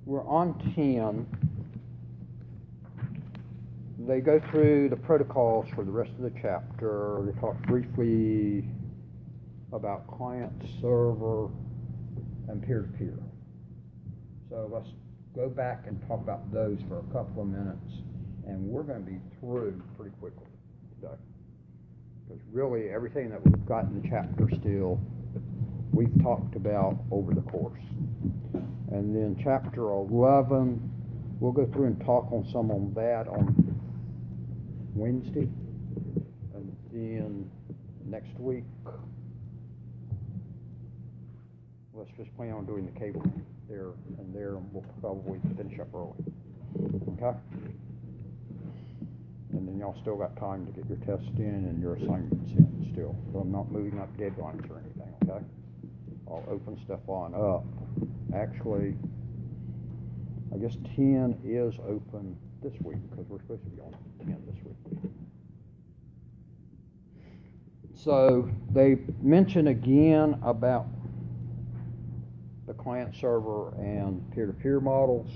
we're on 10. They go through the protocols for the rest of the chapter. They talk briefly about client, server, and peer-to-peer. So let's go back and talk about those for a couple of minutes, and we're going to be through pretty quickly today. Because really everything that we've got in the chapter still, we've talked about over the course. And then chapter 11, we'll go through and talk on some on that on Wednesday. And then next week, let's just plan on doing the cable there and there, and we'll probably finish up early. Okay? And then y'all still got time to get your tests in and your assignments in still. So I'm not moving up deadlines or anything, okay? I'll open stuff on up. Actually, I guess 10 is open this week because we're supposed to be on 10 this week. So they mention again about the client server and peer-to-peer models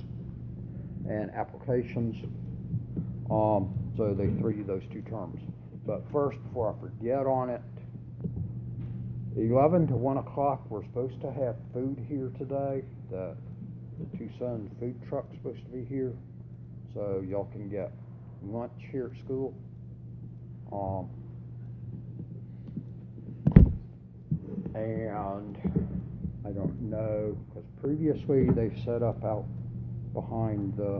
and applications. So they throw you those two terms. But first, before I forget on it, 11 to 1 o'clock, we're supposed to have food here today. The Tucson food truck's supposed to be here. So y'all can get lunch here at school. And I don't know, because previously they've set up out behind the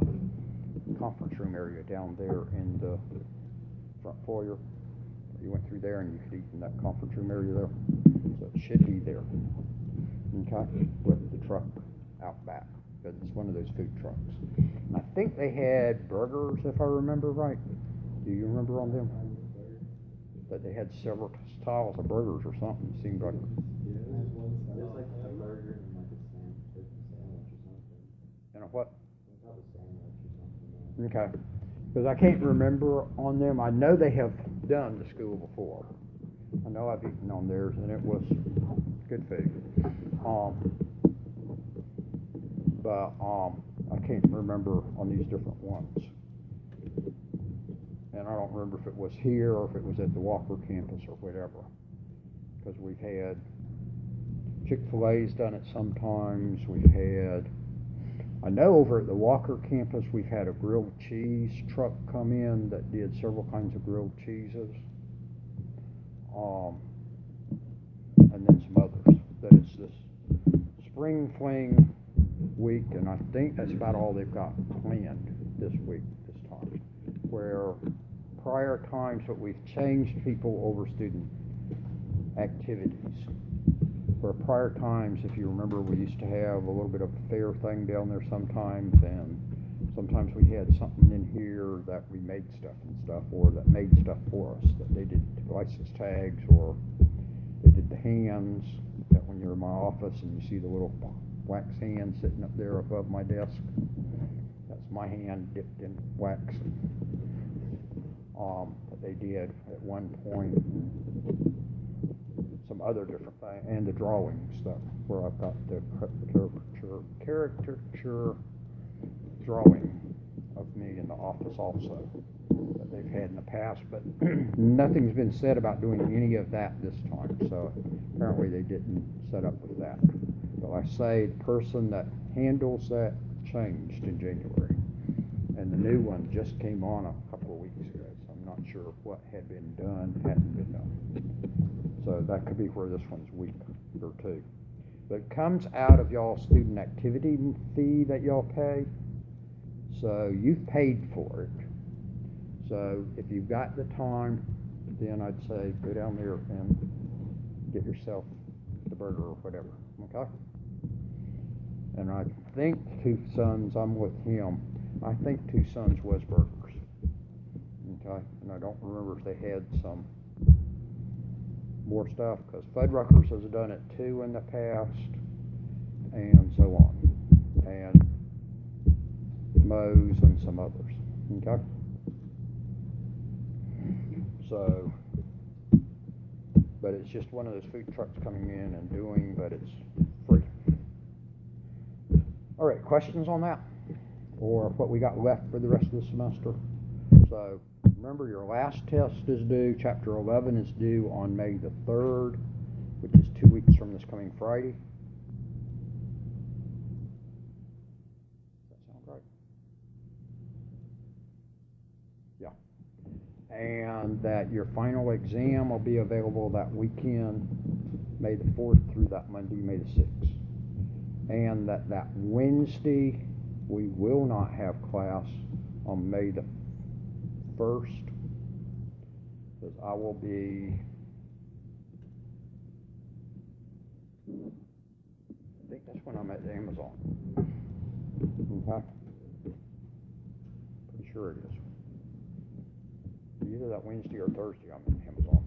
conference room area down there in the front foyer. You went through there and you could eat in that conference room area there. So it should be there. Okay? With the truck out back, because it's one of those food trucks. And I think they had burgers, if I remember right. Do you remember on them? That they had several styles of burgers or something. It seemed like. Yeah, there's like a burger and like a sandwich or something. And a what? Some type of sandwich or something. Okay. Because I can't remember on them. I know they have done the school before. I know I've eaten on theirs and it was good food. But I can't remember on these different ones. And I don't remember if it was here or if it was at the Walker campus or whatever. Because we've had Chick-fil-A's done it sometimes. We've had, I know over at the Walker campus, we've had a grilled cheese truck come in that did several kinds of grilled cheeses. And then some others. That it's this spring fling week, and I think that's about all they've got planned this week, this time. Where prior times that we've changed people over student activities. Where prior times, if you remember, we used to have a little bit of a fair thing down there sometimes, and sometimes we had something in here that we made stuff and stuff, or that made stuff for us, that they did license tags, or they did the hands, that when you're in my office and you see the little wax hand sitting up there above my desk, that's my hand dipped in wax. That they did at one point, some other different things, and the drawings stuff, where I've got the caricature drawing of me in the office also that they've had in the past, but nothing's been said about doing any of that this time, so apparently they didn't set up with that. So I say the person that handles that changed in January, and the new one just came on a couple of weeks ago, so I'm not sure what had been done, hadn't been done. So that could be where this one's week or two. But it comes out of y'all's student activity fee that y'all pay. So you've paid for it. So if you've got the time, then I'd say go down there and get yourself the burger or whatever, okay? And I think Two Sons, I'm with him, I think Two Sons was burgers, okay? And I don't remember if they had some more stuff, because Fuddruckers has done it too in the past, and so on, and Moe's and some others, okay? So, but it's just one of those food trucks coming in and doing, but it's free. All right, questions on that? Or what we got left for the rest of the semester? So remember, your last test is due, Chapter 11 is due on May the 3rd, which is 2 weeks from this coming Friday. Does that sound right? Yeah. And that your final exam will be available that weekend, May the 4th through that Monday, May the 6th. And that Wednesday, we will not have class on May the 1st, because I will be, I think that's when I'm at Amazon. Okay? Pretty sure it is. Either that Wednesday or Thursday I'm at Amazon.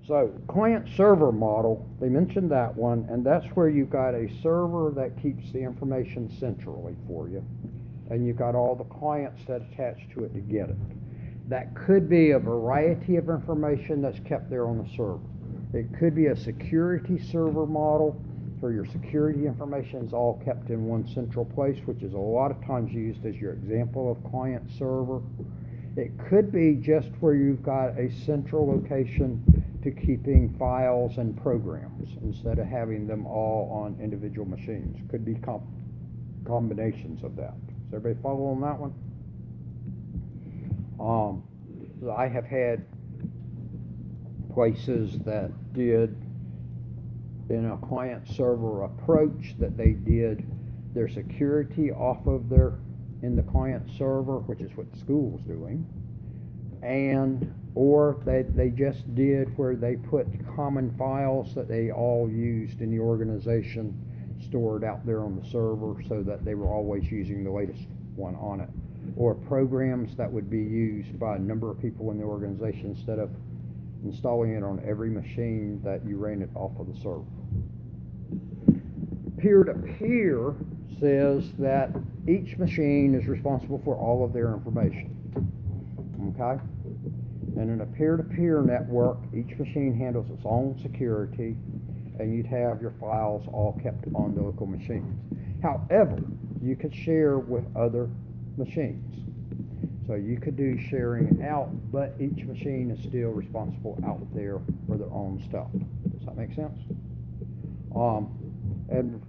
So, client-server model, they mentioned that one, and that's where you've got a server that keeps the information centrally for you, and you've got all the clients that attach to it to get it. That could be a variety of information that's kept there on the server. It could be a security server model, where your security information is all kept in one central place, which is a lot of times used as your example of client server. It could be just where you've got a central location to keeping files and programs instead of having them all on individual machines. Could be combinations of that. Does everybody follow on that one? I have had places that did, in a client server approach, that they did their security off of in the client server, which is what the school's doing, or they just did where they put common files that they all used in the organization stored out there on the server, so that they were always using the latest one on it, or programs that would be used by a number of people in the organization instead of installing it on every machine, that you ran it off of the server. Peer-to-peer says that each machine is responsible for all of their information. Okay? And in a peer-to-peer network, each machine handles its own security, and you'd have your files all kept on the local machines. However, you could share with other machines. So you could do sharing out, but each machine is still responsible out there for their own stuff. Does that make sense? And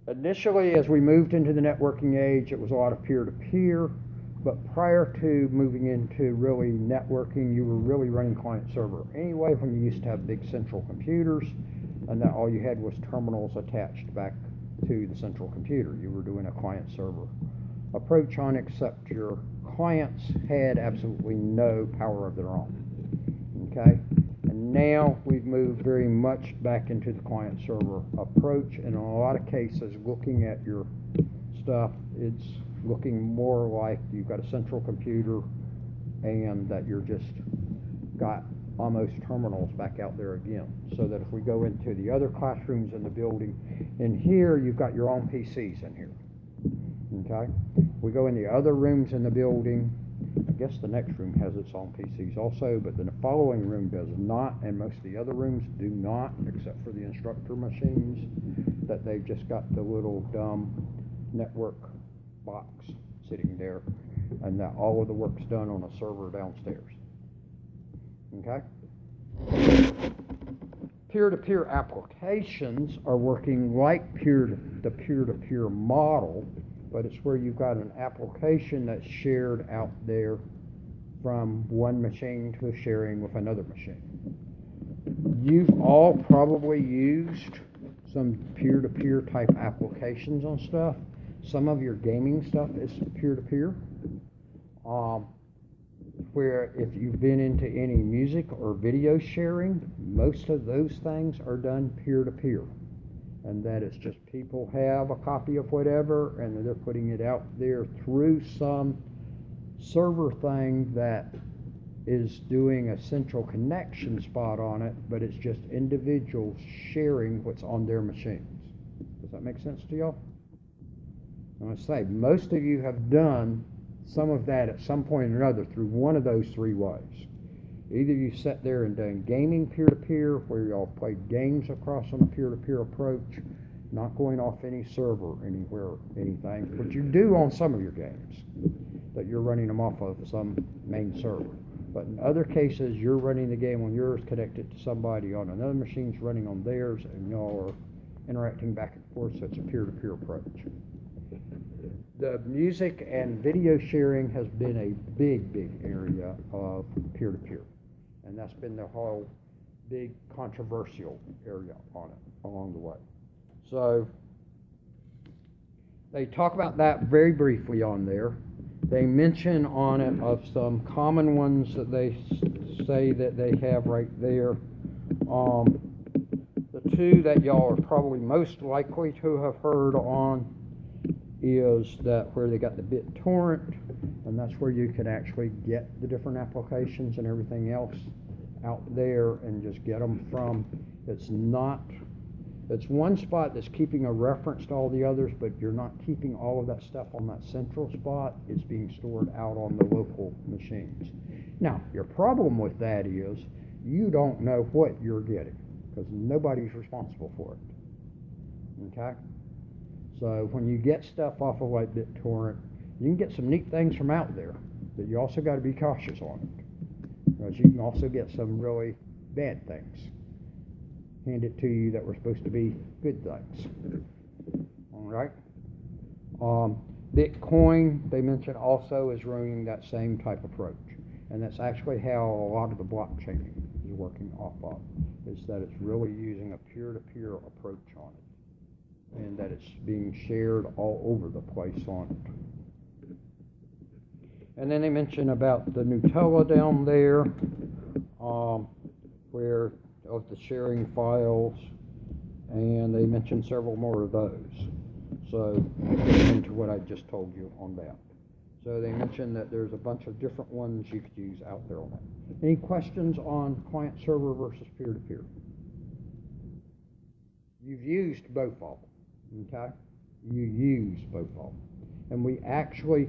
initially, as we moved into the networking age, it was a lot of peer-to-peer, but prior to moving into really networking, you were really running client-server anyway, when you used to have big central computers, and that all you had was terminals attached back to the central computer. You were doing a client-server approach on, except your clients had absolutely no power of their own. Okay? And now we've moved very much back into the client-server approach, and in a lot of cases, looking at your stuff, it's looking more like you've got a central computer and that you're just got almost terminals back out there again. So that if we go into the other classrooms in the building, in here you've got your own PCs in here. Okay? We go in the other rooms in the building. I guess the next room has its own PCs also, but the following room does not, and most of the other rooms do not, except for the instructor machines, that they've just got the little dumb network box sitting there, and that all of the work's done on a server downstairs. Okay? Peer-to-peer applications are working like the peer-to-peer model, but it's where you've got an application that's shared out there from one machine to sharing with another machine. You've all probably used some peer-to-peer type applications on stuff. Some of your gaming stuff is peer-to-peer. Where if you've been into any music or video sharing, most of those things are done peer-to-peer. And that it's just people have a copy of whatever, and they're putting it out there through some server thing that is doing a central connection spot on it, but it's just individuals sharing what's on their machines. Does that make sense to y'all? I'm going to say, most of you have done some of that at some point or another through one of those three ways. Either you sit there and done gaming peer-to-peer, where y'all played games across on a peer-to-peer approach, not going off any server anywhere, anything, but you do on some of your games, that you're running them off of some main server. But in other cases, you're running the game on yours, connected to somebody on another machine's running on theirs, and y'all are interacting back and forth, so it's a peer-to-peer approach. The music and video sharing has been a big, big area of peer-to-peer. And that's been the whole big controversial area on it along the way. So they talk about that very briefly on there. They mention on it of some common ones that they say that they have right there. The two that y'all are probably most likely to have heard on is that where they got the BitTorrent, and that's where you can actually get the different applications and everything else out there and just get them from. It's one spot that's keeping a reference to all the others, but you're not keeping all of that stuff on that central spot. It's being stored out on the local machines. Now, your problem with that is you don't know what you're getting, because nobody's responsible for it. Okay? So when you get stuff off of like BitTorrent, you can get some neat things from out there, but you also got to be cautious on it, because you can also get some really bad things handed to you that were supposed to be good things. All right. Bitcoin, they mentioned, also is running that same type approach, and that's actually how a lot of the blockchain is working off of, is that it's really using a peer-to-peer approach on it, and that it's being shared all over the place on it. And then they mention about the Nutella down there, where of the sharing files, and they mentioned several more of those. So I get into what I just told you on that. So they mentioned that there's a bunch of different ones you could use out there on that. Any questions on client server versus peer-to-peer? You've used both of them, okay? You use both of them. And we actually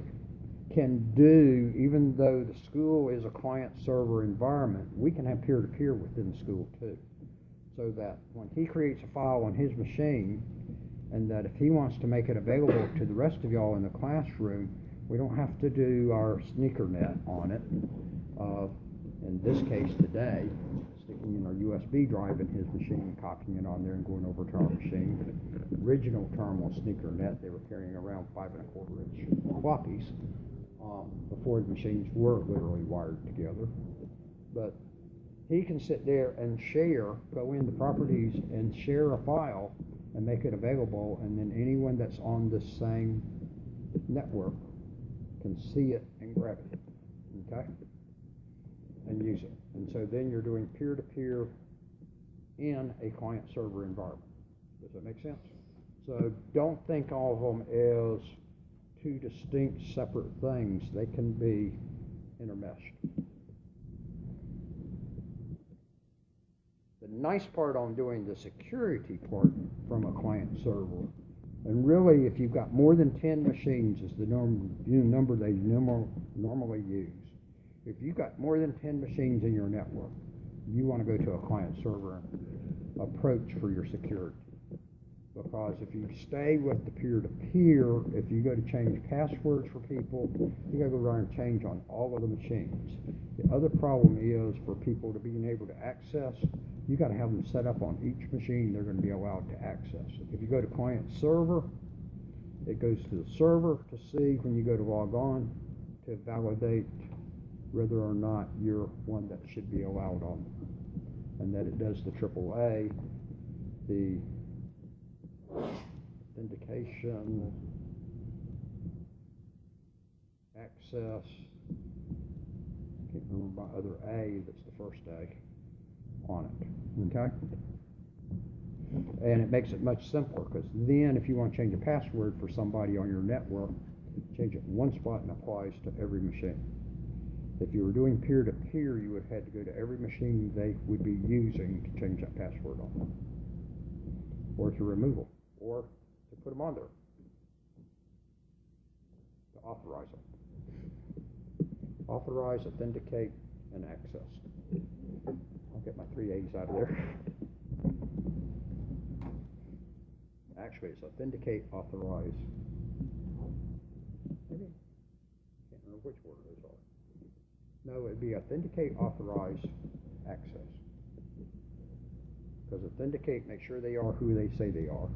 can do, even though the school is a client-server environment, we can have peer-to-peer within the school too. So that when he creates a file on his machine, and that if he wants to make it available to the rest of y'all in the classroom, we don't have to do our sneaker net on it. In this case today, sticking in our USB drive in his machine, copying it on there and going over to our machine. The original term was sneaker net. They were carrying around 5 1/4 inch floppies before the machines were literally wired together. But he can sit there and share, go into properties and share a file and make it available, and then anyone that's on the same network can see it and grab it, okay, and use it. And so then you're doing peer-to-peer in a client-server environment. Does that make sense? So don't think of them as two distinct, separate things. They can be intermeshed. The nice part on doing the security part from a client server, and really if you've got more than 10 machines is the number they normally use. If you've got more than 10 machines in your network, you want to go to a client server approach for your security. Because if you stay with the peer-to-peer, if you go to change passwords for people, you got to go around and change on all of the machines. The other problem is for people to being able to access, you got to have them set up on each machine they're going to be allowed to access. If you go to client server, it goes to the server to see when you go to log on to validate whether or not you're one that should be allowed on, and that it does the AAA, the authentication, access, I can't remember my other A, that's the first A on it, okay? And it makes it much simpler, because then if you want to change a password for somebody on your network, change it in one spot and applies to every machine. If you were doing peer-to-peer, you would have had to go to every machine they would be using to change that password on, or to remove them, or to put them on there, to authorize them. Authorize, authenticate, and access. I'll get my 3 A's out of there. Actually, it's authenticate, authorize. Maybe, can't remember which word those are. No, it'd be authenticate, authorize, access. Because authenticate, make sure they are who they say they are.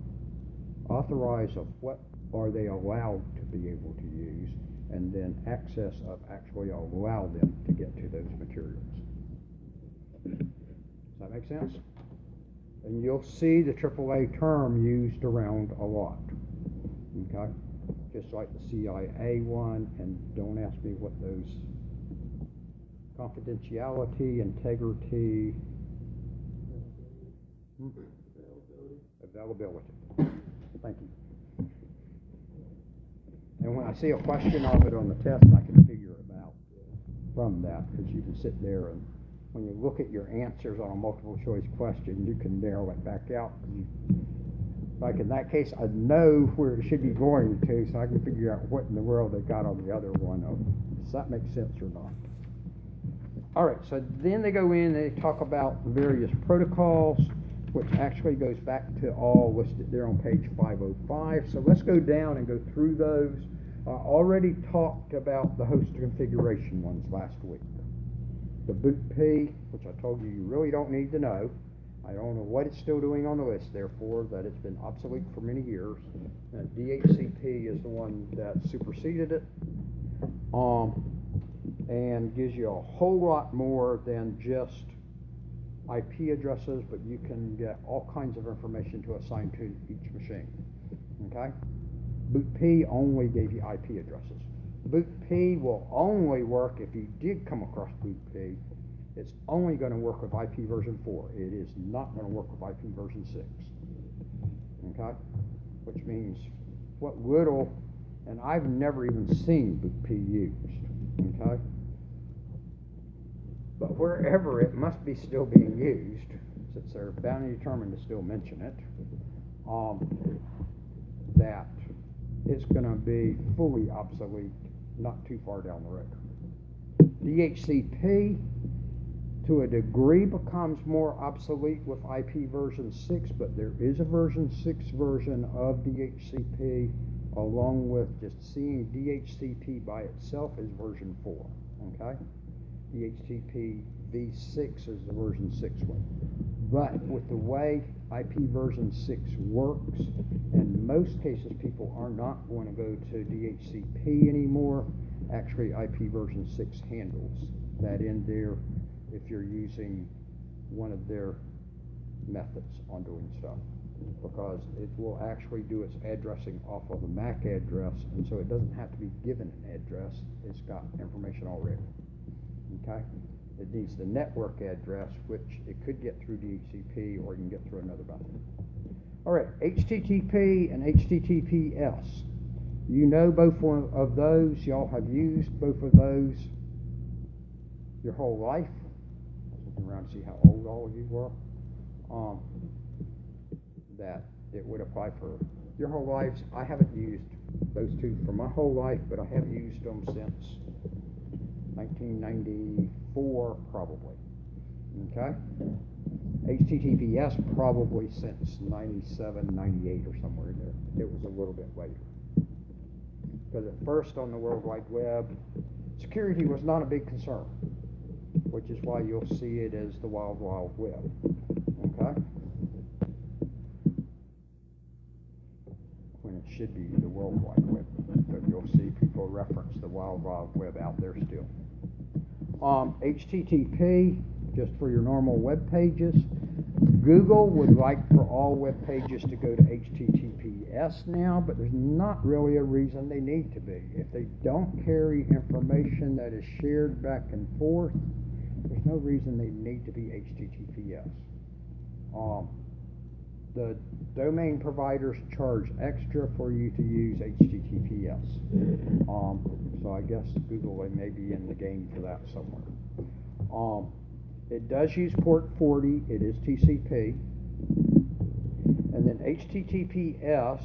Authorize of what are they allowed to be able to use, and then access of actually allow them to get to those materials. Does that make sense? And you'll see the AAA term used around a lot. Okay? Just like the CIA one, and don't ask me what those confidentiality, integrity, availability. Thank you. And when I see a question of it on the test, I can figure it out from that, because you can sit there and when you look at your answers on a multiple choice question, you can narrow it back out. Like in that case, I know where it should be going to, so I can figure out what in the world they got on the other one. Does that make sense or not? All right, so then they go in and they talk about various protocols, which actually goes back to all listed there on page 505. So let's go down and go through those. I already talked about the host configuration ones last week. The boot P, which I told you really don't need to know. I don't know what it's still doing on the list, therefore, that it's been obsolete for many years. And DHCP is the one that superseded it, and gives you a whole lot more than just IP addresses, but you can get all kinds of information to assign to each machine. Okay? Boot P only gave you IP addresses. Boot P will only work if you did come across Boot P. It's only going to work with IP version 4. It is not going to work with IP version 6. Okay? Which means what little, and I've never even seen Boot P used. Okay? But wherever it must be still being used, since they're bound and determined to still mention it, that it's going to be fully obsolete not too far down the road. DHCP, to a degree, becomes more obsolete with IP version 6, but there is a version 6 version of DHCP, along with just seeing DHCP by itself as version 4. Okay? DHCP v6 is the version 6 one. But with the way IP version 6 works, in most cases people are not going to go to DHCP anymore. Actually, IP version 6 handles that in there if you're using one of their methods on doing stuff, because it will actually do its addressing off of a MAC address, and so it doesn't have to be given an address. It's got information already. Okay? It needs the network address, which it could get through DHCP or you can get through another method. All right, HTTP and HTTPS. You know both of those. Y'all have used both of those your whole life. I was looking around to see how old all of you were. That it would apply for your whole lives. I haven't used those two for my whole life, but I have used them since 1994 probably. Okay? HTTPS probably since 97, 98 or somewhere in there. It was a little bit later. Because at first on the World Wide Web, security was not a big concern, which is why you'll see it as the Wild Wild Web. Okay? When it should be the World Wide Web. But you'll see people reference the Wild Wild Web out there still. HTTP, just for your normal web pages. Google would like for all web pages to go to HTTPS now, but there's not really a reason they need to be. If they don't carry information that is shared back and forth, there's no reason they need to be HTTPS. The domain providers charge extra for you to use HTTPS. So I guess Google may be in the game for that somewhere. It does use port 40. It is TCP. And then HTTPS,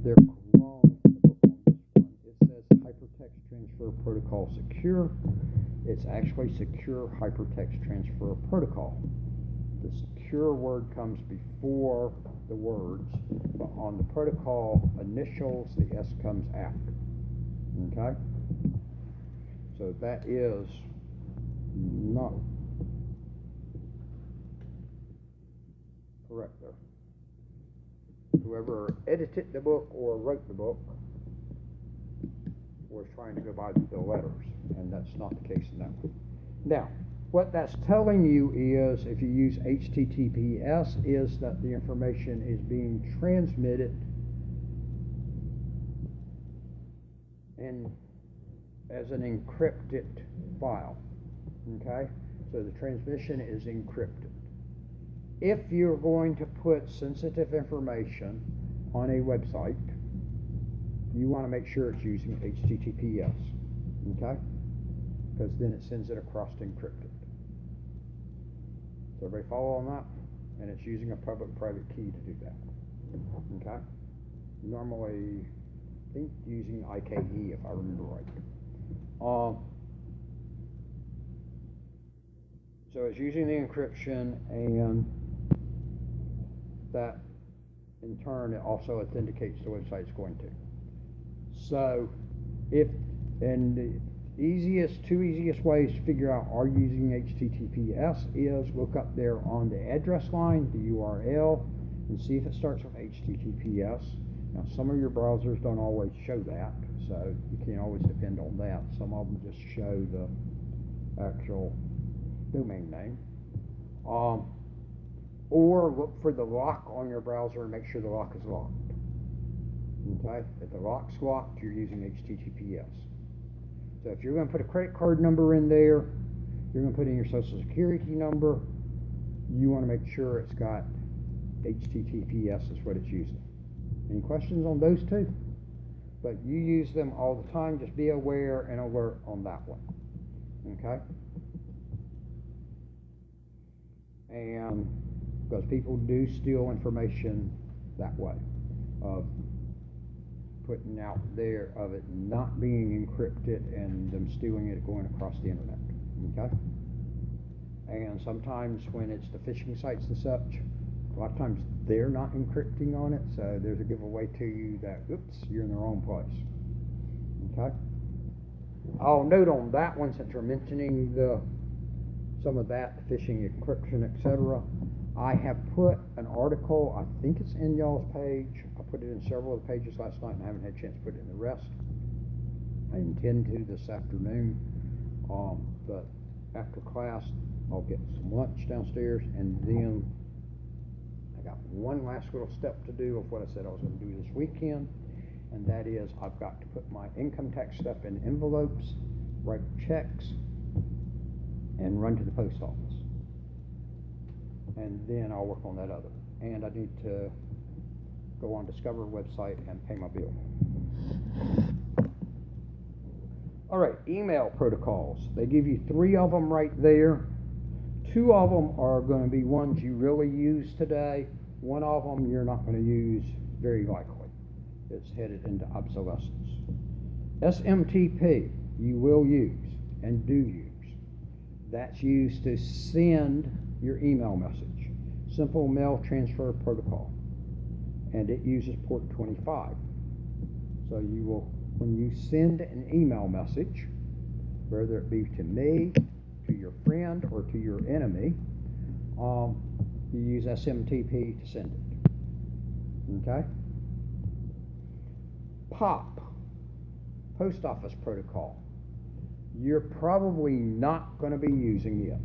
they're wrong in the book on this one. It says Hypertext Transfer Protocol Secure. It's actually Secure Hypertext Transfer Protocol. The secure word comes before the words, but on the protocol initials, the S comes after. Okay? So that is not correct there. Whoever edited the book or wrote the book was trying to go by the letters, and that's not the case in that one. Now, what that's telling you is, if you use HTTPS, is that the information is being transmitted as an encrypted file. Okay? So the transmission is encrypted. If you're going to put sensitive information on a website, you want to make sure it's using HTTPS. Okay? Because then it sends it across encrypted. Does everybody follow on that? And it's using a public-private key to do that. Okay? Normally, I think using IKE, if I remember right. So it's using the encryption, and that in turn it also authenticates the website it's going to. So the two easiest ways to figure out are you using HTTPS is look up there on the address line, the URL, and see if it starts with HTTPS. Now, some of your browsers don't always show that, so you can't always depend on that. Some of them just show the actual domain name. Or look for the lock on your browser and make sure the lock is locked. Okay? If the lock's locked, you're using HTTPS. So if you're going to put a credit card number in there, you're going to put in your social security number, you want to make sure it's got HTTPS is what it's using. Any questions on those two? But you use them all the time. Just be aware and alert on that one. Okay? And because people do steal information that way, of putting out there of it not being encrypted and them stealing it going across the internet. Okay? And sometimes when it's the phishing sites and such, a lot of times they're not encrypting on it, so there's a giveaway to you that, oops, you're in the wrong place. Okay? I'll note on that one, since we're mentioning some of that, phishing, encryption, etc., I have put an article, I think it's in y'all's page. I put it in several of the pages last night and I haven't had a chance to put it in the rest. I intend to this afternoon, but after class I'll get some lunch downstairs, and then I got one last little step to do of what I said I was going to do this weekend, and that is I've got to put my income tax stuff in envelopes, write checks, and run to the post office. And then I'll work on that other. And I need to go on Discover website and pay my bill. All right, email protocols. They give you 3 of them right there. 2 of them are going to be ones you really use today. 1 of them you're not going to use very likely. It's headed into obsolescence. SMTP you will use and do use. That's used to send your email message. Simple Mail Transfer Protocol. And it uses port 25. So you will, when you send an email message, whether it be to me, to your friend, or to your enemy, you use SMTP to send it. Okay? POP, Post Office Protocol. You're probably not going to be using it.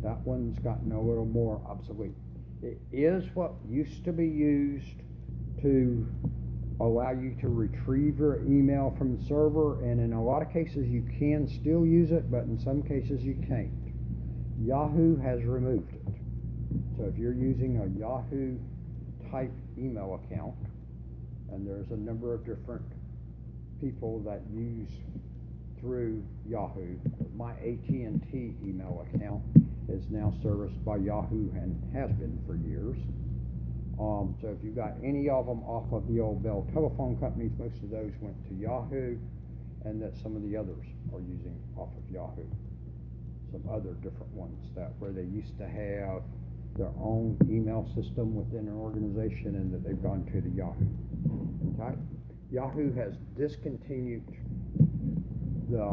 That one's gotten a little more obsolete. It is what used to be used to allow you to retrieve your email from the server, and in a lot of cases you can still use it, but in some cases you can't. Yahoo has removed it. So if you're using a Yahoo type email account, and there's a number of different people that use through Yahoo, my AT&T email account is now serviced by Yahoo and has been for years. So if you've got any of them off of the old Bell telephone companies, most of those went to Yahoo, and that some of the others are using off of Yahoo. some other different ones that where they used to have their own email system within an organization and that they've gone to the Yahoo. Okay? Yahoo has discontinued the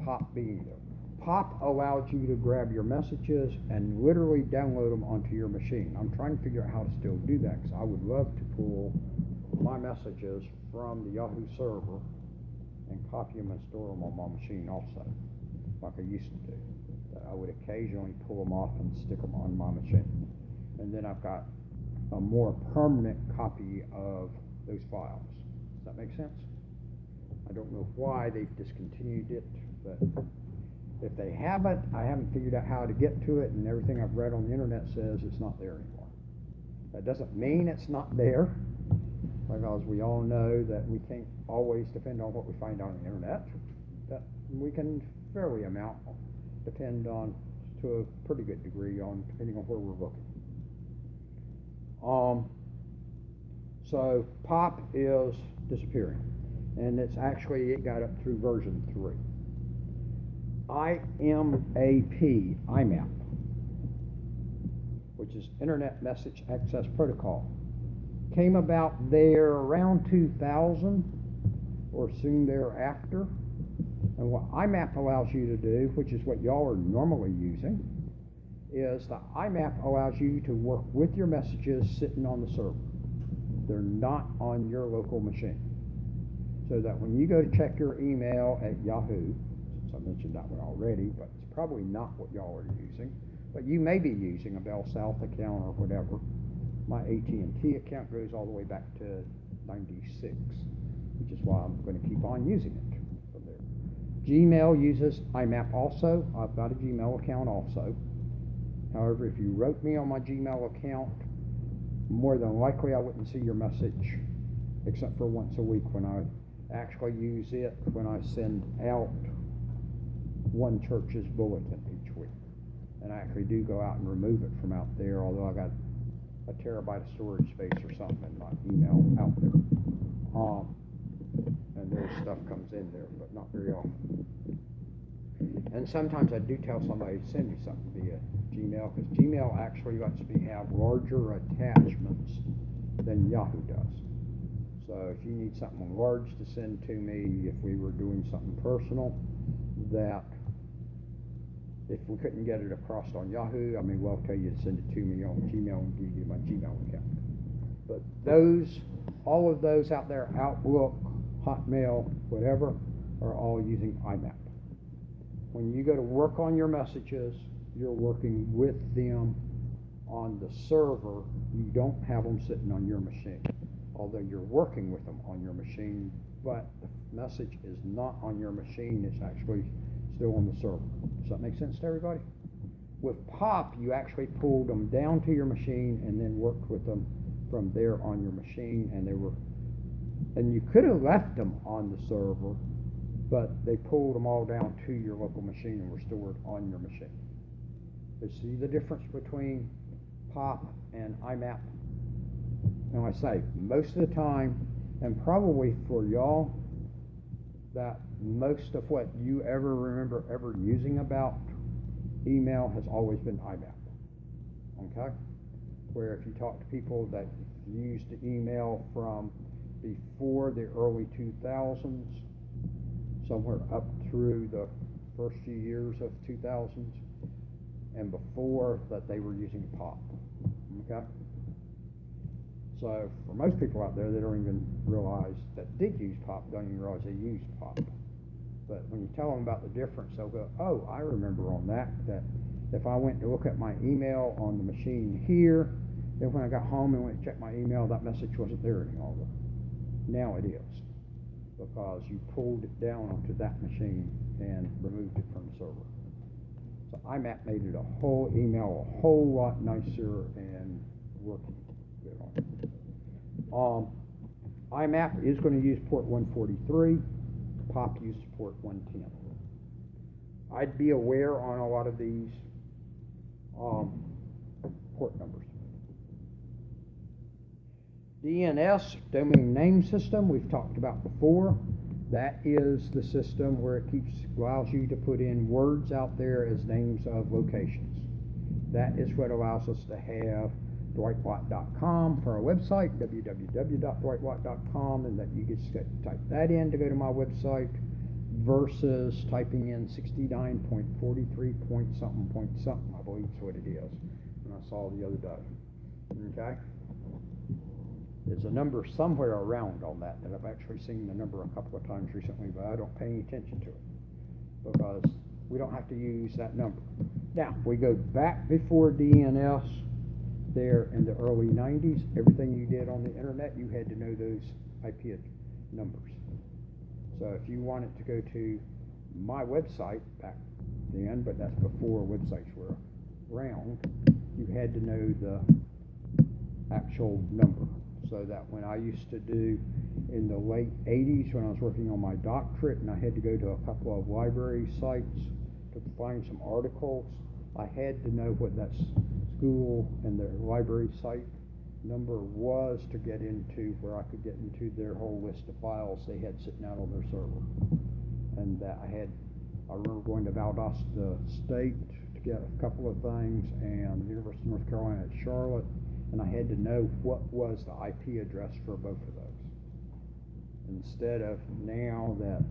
POP being there. POP allowed you to grab your messages and literally download them onto your machine. I'm trying to figure out how to still do that because I would love to pull my messages from the Yahoo server and copy them and store them on my machine also, like I used to do. That I would occasionally pull them off and stick them on my machine. And then I've got a more permanent copy of those files. Does that make sense? I don't know why they've discontinued it, but if they haven't, I haven't figured out how to get to it, and everything I've read on the internet says it's not there anymore. That doesn't mean it's not there, because we all know that we can't always depend on what we find on the internet. That we can fairly depend on, to a pretty good degree, on depending on where we're looking. So POP is disappearing, and it's actually, it got up through version 3. IMAP, which is Internet Message Access Protocol, came about there around 2000 or soon thereafter. And what IMAP allows you to do, which is what y'all are normally using, is the IMAP allows you to work with your messages sitting on the server. They're not on your local machine. So that when you go to check your email at Yahoo, since I mentioned that one already, but it's probably not what y'all are using, but you may be using a Bell South account or whatever. My AT&T account goes all the way back to 96, which is why I'm going to keep on using it from there. Gmail uses IMAP also. I've got a Gmail account also. However, if you wrote me on my Gmail account, more than likely I wouldn't see your message except for once a week when I actually use it when I send out one church's bulletin each week. And I actually do go out and remove it from out there, although I got a terabyte of storage space or something in my email out there. And their stuff comes in there, but not very often. And sometimes I do tell somebody to send me something via Gmail, because Gmail actually lets me have larger attachments than Yahoo does. So if you need something large to send to me, if we were doing something personal, that if we couldn't get it across on Yahoo, I may well tell you to send it to me on Gmail and give you my Gmail account. But those, all of those out there, Outlook, Hotmail, whatever, are all using IMAP. When you go to work on your messages, you're working with them on the server. You don't have them sitting on your machine, although you're working with them on your machine, but the message is not on your machine. It's actually still on the server. Does that make sense to everybody? With POP, you actually pulled them down to your machine and then worked with them from there on your machine, and you could have left them on the server, but they pulled them all down to your local machine and were stored on your machine. You see the difference between POP and IMAP? Now I say, most of the time, and probably for y'all, that most of what you ever remember ever using about email has always been IMAP, okay? Where if you talk to people that used the email from before the early 2000s, somewhere up through the first few years of 2000s, and before that they were using POP, okay? So for most people out there, they don't even realize that did use POP, don't even realize they used POP. But when you tell them about the difference, they'll go, oh, I remember on that if I went to look at my email on the machine here, then when I got home and went to check my email, that message wasn't there any longer. Now it is, because you pulled it down onto that machine and removed it from the server. So IMAP made it a whole email a whole lot nicer and working good on it. IMAP is going to use port 143. POP uses port 110. I'd be aware on a lot of these port numbers. DNS, domain name system, we've talked about before. That is the system where it allows you to put in words out there as names of locations. That is what allows us to have dwightwatt.com for our website, www.dwightwatt.com, and that you just type that in to go to my website versus typing in 69.43 point something, I believe is what it is, and I saw the other day. Okay? There's a number somewhere around on that I've actually seen the number a couple of times recently, but I don't pay any attention to it because we don't have to use that number. Now, if we go back before DNS there in the early 90s, everything you did on the internet, you had to know those IP numbers. So if you wanted to go to my website back then, but that's before websites were around, you had to know the actual number. So that when I used to do in the late 80s when I was working on my doctorate and I had to go to a couple of library sites to find some articles, I had to know what that school and their library site number was to get into where I could get into their whole list of files they had sitting out on their server. And that I remember going to Valdosta State to get a couple of things and the University of North Carolina at Charlotte, and I had to know what was the IP address for both of those. Instead of now that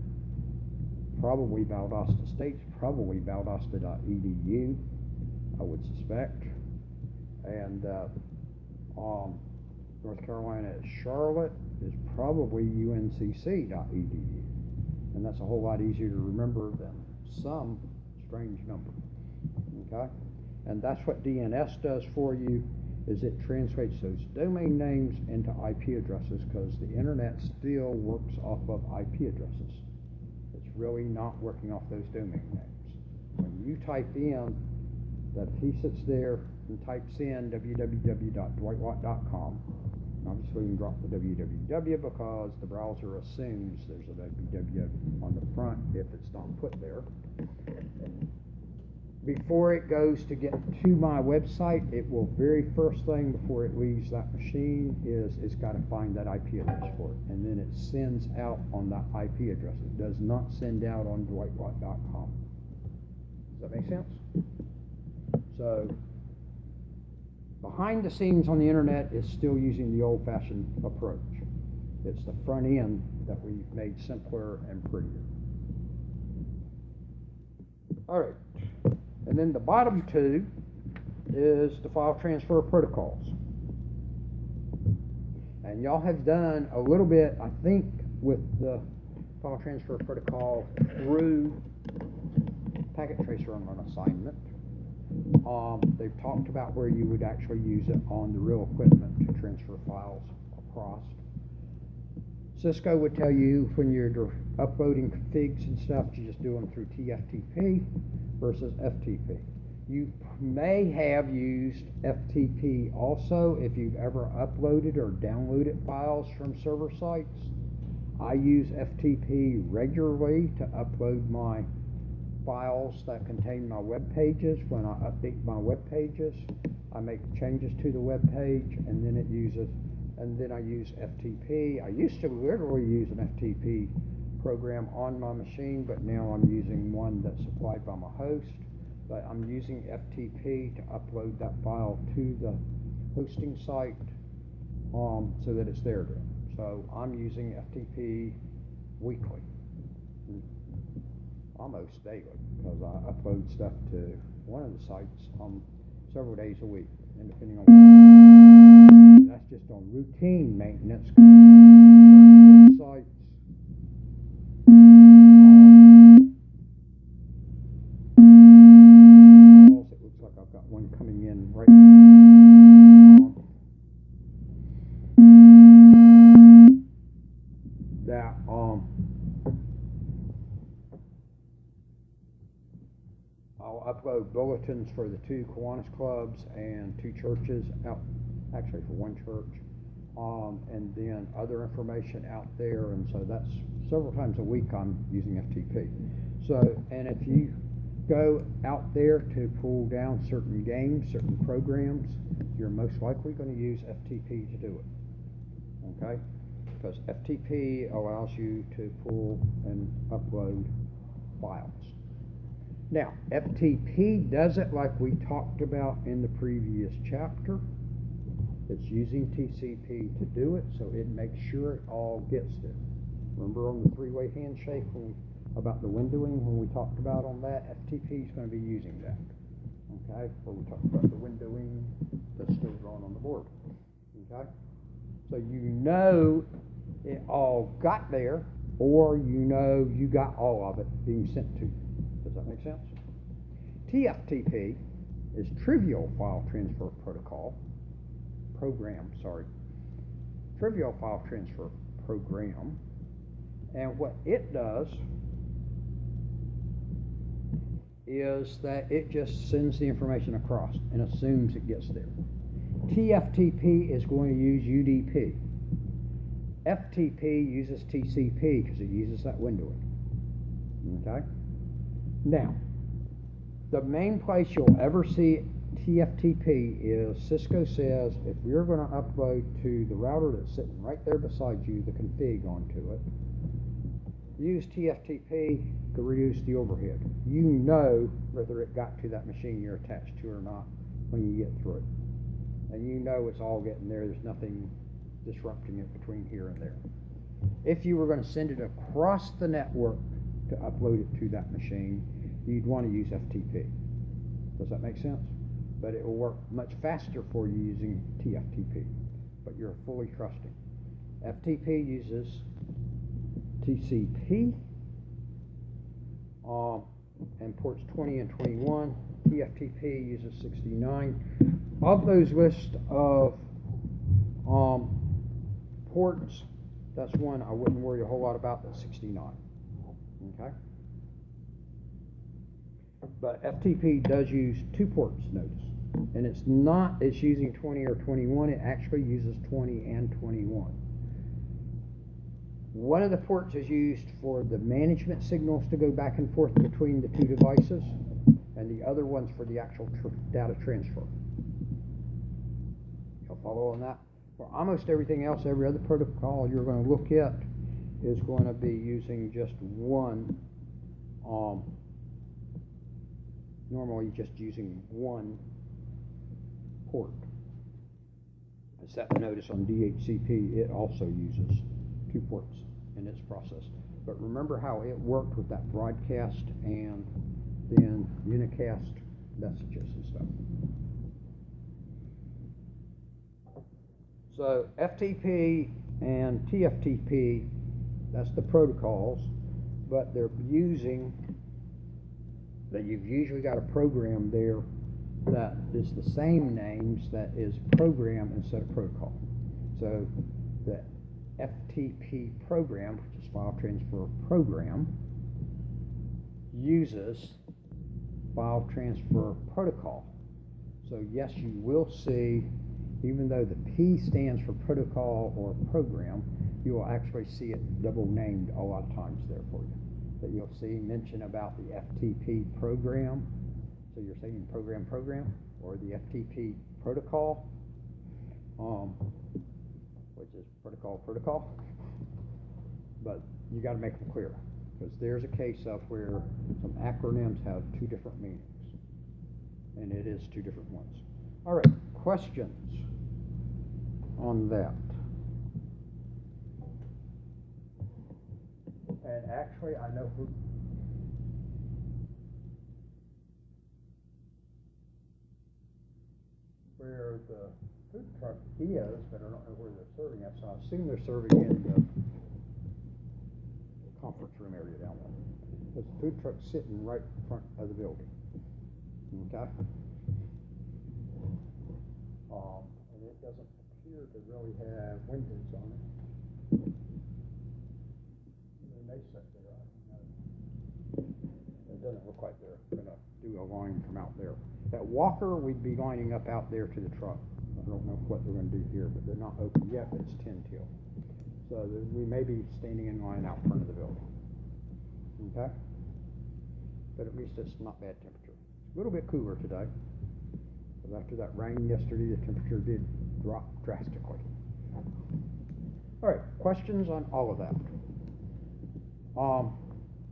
probably Valdosta State's probably valdosta.edu, I would suspect, and North Carolina at Charlotte is probably uncc.edu, and that's a whole lot easier to remember than some strange number. Okay, and that's what DNS does for you, is it translates those domain names into IP addresses, because the internet still works off of IP addresses. It's really not working off those domain names. When you type in, that if he sits there and types in www.dwightwatt.com, obviously we can drop the www because the browser assumes there's a www on the front if it's not put there. Before it goes to get to my website, it will very first thing before it leaves that machine is it's got to find that IP address for it, and then it sends out on that IP address. It does not send out on dwightwatt.com. Does that make sense? So behind the scenes on the internet is still using the old-fashioned approach. It's the front end that we've made simpler and prettier. All right. And then the bottom two is the file transfer protocols. And y'all have done a little bit, I think, with the file transfer protocol through packet tracer on an assignment. They've talked about where you would actually use it on the real equipment to transfer files across. Cisco would tell you when you're uploading configs and stuff, you just do them through TFTP versus FTP. You may have used FTP also if you've ever uploaded or downloaded files from server sites. I use FTP regularly to upload my files that contain my web pages. When I update my web pages, I make changes to the web page, and then it uses, and then I use FTP. I used to literally use an FTP program on my machine, but now I'm using one that's supplied by my host. But I'm using FTP to upload that file to the hosting site so that it's there then. So I'm using FTP weekly, almost daily, because I upload stuff to one of the sites several days a week, and depending on that's just on routine maintenance, like church websites. It looks like I've got one coming in right now. I'll upload bulletins for the 2 Kiwanis clubs and 2 churches out, actually for 1 church, and then other information out there, and so that's several times a week I'm using FTP. So, and if you go out there to pull down certain games, certain programs, you're most likely going to use FTP to do it. Okay? because FTP allows you to pull and upload files. Now, FTP does it like we talked about in the previous chapter. It's using TCP to do it, so it makes sure it all gets there. Remember on the three-way handshake about the windowing, when we talked about on that, FTP is going to be using that. Okay, where we talked about the windowing that's still drawn on the board. Okay, so you know it all got there, or you know you got all of it being sent to you. Does that make sense? TFTP is Trivial File Transfer Program, Trivial File Transfer Program, and what it does is that it just sends the information across and assumes it gets there. TFTP is going to use UDP. FTP uses TCP because it uses that windowing. Okay? Now, the main place you'll ever see TFTP is Cisco says if you're going to upload to the router that's sitting right there beside you, the config onto it, use TFTP to reduce the overhead. You know whether it got to that machine you're attached to or not when you get through it. And you know it's all getting there. There's nothing disrupting it between here and there. If you were going to send it across the network to upload it to that machine, you'd want to use FTP. Does that make sense? But it will work much faster for you using TFTP. But you're fully trusting. FTP uses TCP and ports 20 and 21. TFTP uses 69. Of those list of ports, that's one I wouldn't worry a whole lot about. That's 69. Okay. But FTP does use 2 ports, notice. And it's using 20 or 21, it actually uses 20 and 21. One of the ports is used for the management signals to go back and forth between the 2 devices, and the other one's for the actual data transfer. You'll follow on that? For almost everything else, every other protocol you're going to look at is going to be using just one, normally just using one port. I set the notice on DHCP, it also uses 2 ports in its process. But remember how it worked with that broadcast and then unicast messages and stuff. So FTP and TFTP, that's the protocols, but they're using, that you've usually got a program there that is the same names that is program instead of protocol. So the FTP program, which is File Transfer Program, uses File Transfer Protocol. So yes, you will see, even though the P stands for protocol or program, you will actually see it double named a lot of times there for you. That you'll see mention about the FTP program. So you're saying program, or the FTP protocol, which is protocol. But you got to make them clear, because there's a case of where some acronyms have 2 different meanings, and it is 2 different ones. All right, questions on that? And actually, I know where the food truck is, but I don't know where they're serving at, so I assume they're serving in the conference room area down there. There's a food truck sitting right in front of the building. Okay? And it doesn't appear to really have windows on it. They may sit there, I don't know. It doesn't look like they're going to do a line from out there. At Walker, we'd be lining up out there to the truck. I don't know what they're going to do here, but they're not open yet, but it's 10 till. So we may be standing in line out front of the building. Okay? But at least it's not bad temperature. It's a little bit cooler today. But after that rain yesterday, the temperature did drop drastically. All right, questions on all of that?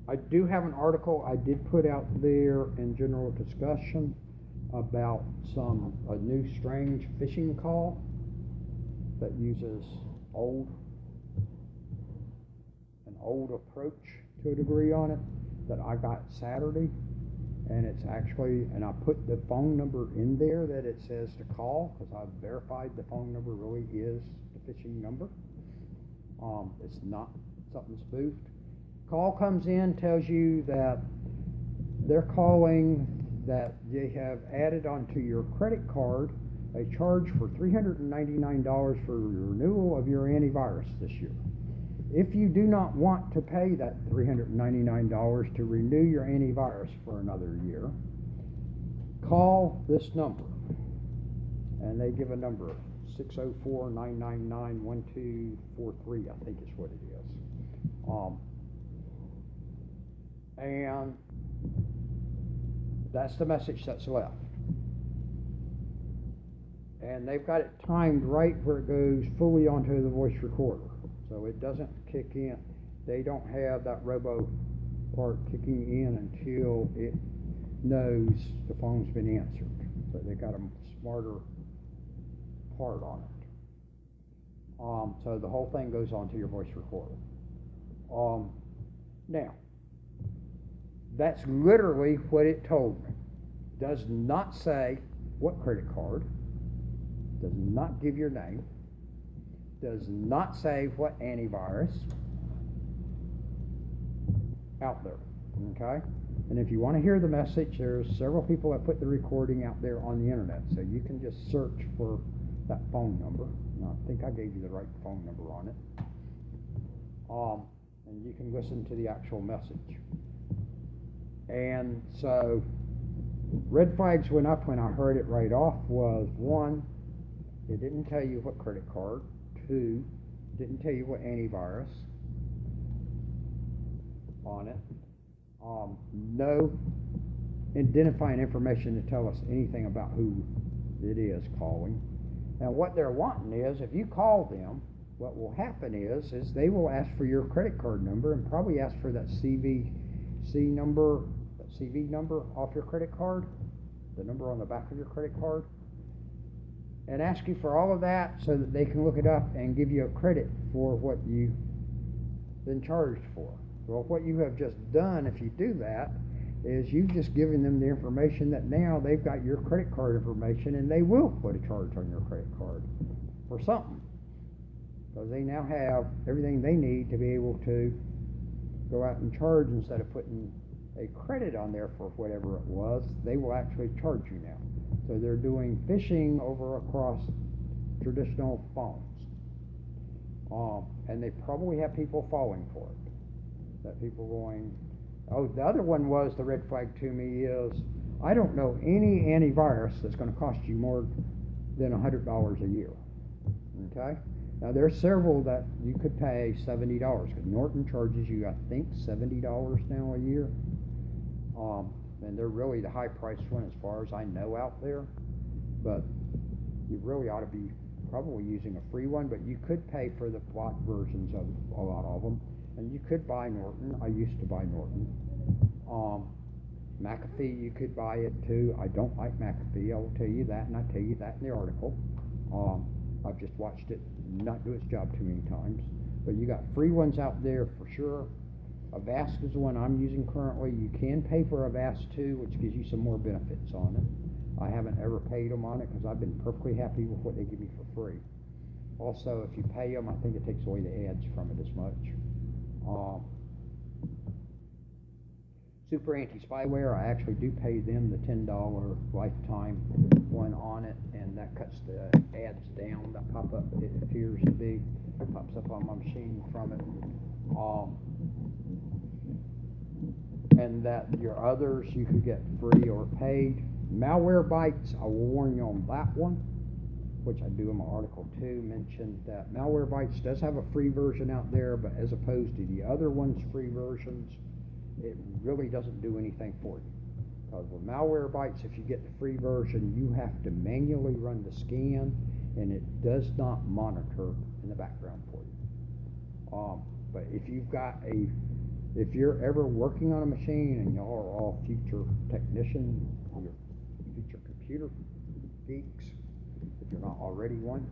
I do have an article I did put out there in general discussion about a new strange phishing call that uses an old approach to a degree on it that I got Saturday, and it's actually, and I put the phone number in there that it says to call, because I've verified the phone number really is the phishing number. It's not something spoofed. Call comes in, tells you that they're calling that they have added onto your credit card a charge for $399 for renewal of your antivirus this year. If you do not want to pay that $399 to renew your antivirus for another year, call this number. And they give a number, 604-999-1243, I think is what it is. And that's the message that's left. And they've got it timed right where it goes fully onto the voice recorder. So it doesn't kick in. They don't have that robo part kicking in until it knows the phone's been answered. So they got a smarter part on it. So the whole thing goes onto your voice recorder. Now, that's literally what it told me. Does not say what credit card, does not give your name, does not say what antivirus out there, okay? And if you want to hear the message, there's several people that put the recording out there on the internet, so you can just search for that phone number. And I think I gave you the right phone number on it. And you can listen to the actual message. And so, red flags went up when I heard it right off was, one, it didn't tell you what credit card. Two, didn't tell you what antivirus on it. No identifying information to tell us anything about who it is calling. Now what they're wanting is, if you call them, what will happen is they will ask for your credit card number and probably ask for that CV number off your credit card, the number on the back of your credit card, and ask you for all of that so that they can look it up and give you a credit for what you've been charged for. Well, what you have just done, if you do that, is you've just given them the information that now they've got your credit card information and they will put a charge on your credit card for something. Because they now have everything they need to be able to go out and charge instead of putting a credit on there for whatever it was. They will actually charge you now. So they're doing phishing over across traditional phones. And they probably have people falling for it. That people going, oh, the other one was, the red flag to me is, I don't know any antivirus that's going to cost you more than $100 a year. Okay? Now there's several that you could pay $70, because Norton charges you, I think, $70 now a year. And they're really the high priced one as far as I know out there. But you really ought to be probably using a free one, but you could pay for the block versions of a lot of them. And you could buy Norton. I used to buy Norton. McAfee, you could buy it too. I don't like McAfee, I will tell you that, and I tell you that in the article. I've just watched it not do its job too many times. But you got free ones out there for sure. Avast is the one I'm using currently. You can pay for Avast too, which gives you some more benefits on it. I haven't ever paid them on it because I've been perfectly happy with what they give me for free. Also, if you pay them, I think it takes away the ads from it as much. Super Anti-Spyware, I actually do pay them the $10 lifetime one on it, and that cuts the ads down that pop up. It appears to be, it pops up on my machine from it. And that your others you could get free or paid. Malwarebytes, I will warn you on that one, which I do in my article too, mentioned that Malwarebytes does have a free version out there, but as opposed to the other one's free versions, it really doesn't do anything for you. Because with Malwarebytes, if you get the free version, you have to manually run the scan, and it does not monitor in the background for you. But if you're ever working on a machine and y'all are all future technicians, you're future computer geeks, if you're not already one,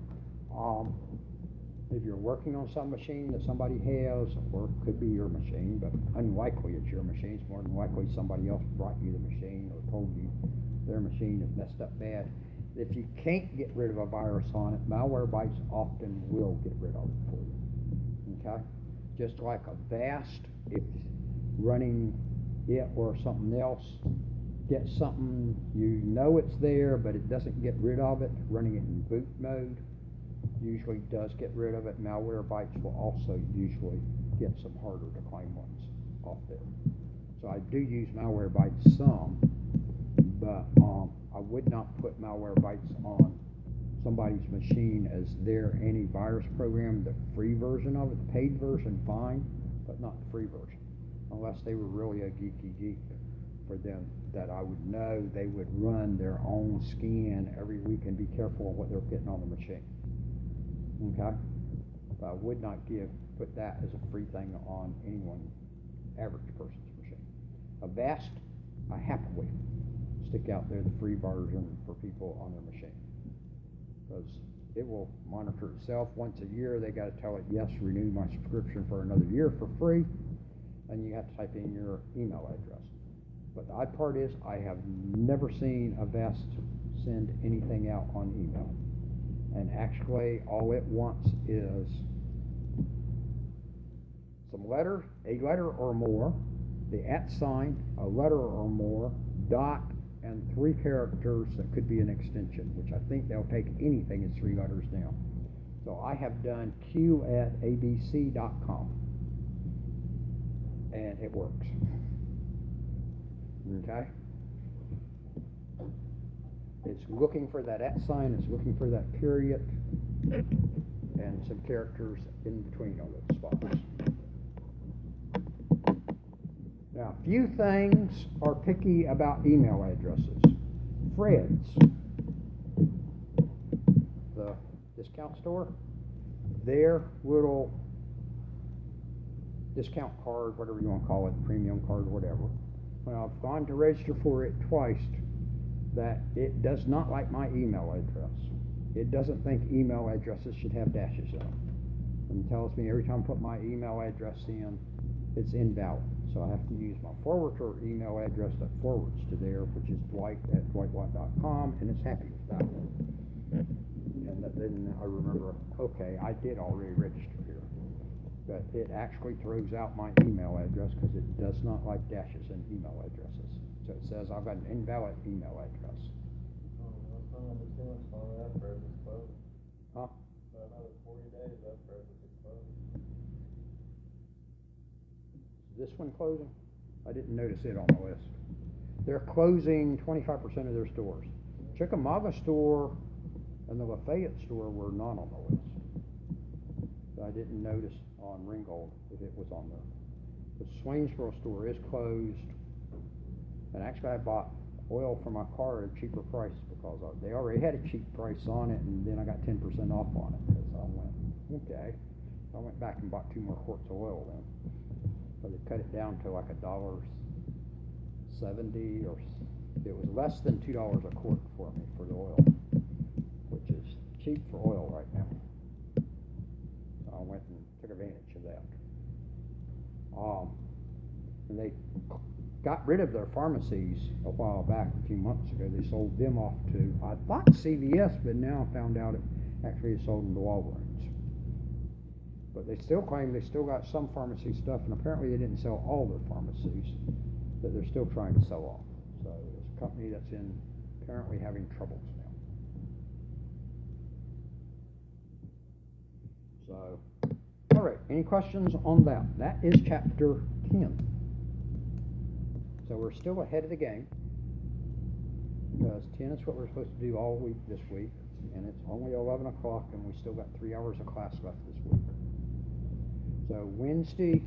if you're working on some machine that somebody has, or it could be your machine, but unlikely it's your machine, it's more than likely somebody else brought you the machine or told you their machine is messed up bad. If you can't get rid of a virus on it, Malwarebytes often will get rid of it for you. Okay? Just like Avast, if running it or something else gets something, you know it's there, but it doesn't get rid of it, running it in boot mode usually does get rid of it. Malwarebytes will also usually get some harder to claim ones off there. So I do use Malwarebytes some, but I would not put Malwarebytes on somebody's machine as their antivirus program, the free version of it. The paid version, fine, but not the free version. Unless they were really a geeky geek for them, that I would know they would run their own scan every week and be careful of what they're getting on the machine. Okay? But I would not put that as a free thing on anyone, average person's machine. Avast, I happily stick out there the free version for people on their machine, because it will monitor itself once a year. They got to tell it, yes, renew my subscription for another year for free, and you have to type in your email address. But the odd part is I have never seen Avast send anything out on email. And actually, all it wants is some letter, a letter or more, the @ sign, a letter or more, dot, and 3 characters that could be an extension, which I think they'll take anything as 3 letters now. So I have done q@abc.com, and it works. Okay? It's looking for that @ sign, it's looking for that period, and some characters in between all those spots. Now, a few things are picky about email addresses. Fred's, the discount store, their little discount card, whatever you want to call it, premium card, whatever, when I've gone to register for it twice, that it does not like my email address. It doesn't think email addresses should have dashes in them, and tells me every time I put my email address in, it's invalid. So I have to use my forwarder email address that forwards to there, which is dwight@dwightwatt.com, and it's happy with that one. And then I remember, okay, I did already register here. But it actually throws out my email address because it does not like dashes in email addresses. So it says I've got an invalid email address. Huh? Another 40 days after it's closed. Is this one closing? I didn't notice it on the list. They're closing 25% of their stores. Chickamauga store and the Lafayette store were not on the list. So I didn't notice on Ringgold if it was on there. The Swainsboro store is closed. And actually I bought oil for my car at a cheaper price because they already had a cheap price on it, and then I got 10% off on it. Because I went, okay. So I went back and bought 2 more quarts of oil then. So they cut it down to like $1.70, or it was less than $2 a quart for me for the oil, which is cheap for oil right now. So I went and took advantage of that. And they got rid of their pharmacies a while back, a few months ago. They sold them off to, I thought CVS, but now I found out it actually is sold into Walgreens. But they still claim they still got some pharmacy stuff, and apparently they didn't sell all their pharmacies that they're still trying to sell off. So it's a company that's apparently having troubles now. So, all right, any questions on that? That is chapter 10. So we're still ahead of the game, because 10 is what we're supposed to do all week this week, and it's only 11 o'clock, and we still got 3 hours of class left this week. So Wednesday,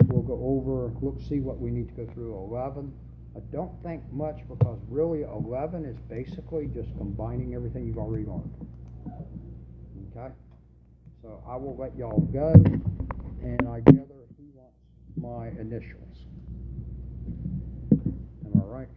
we'll go over, see what we need to go through 11. I don't think much, because really 11 is basically just combining everything you've already learned. Okay? So I will let y'all go, And I gather he wants my initials. Am I right?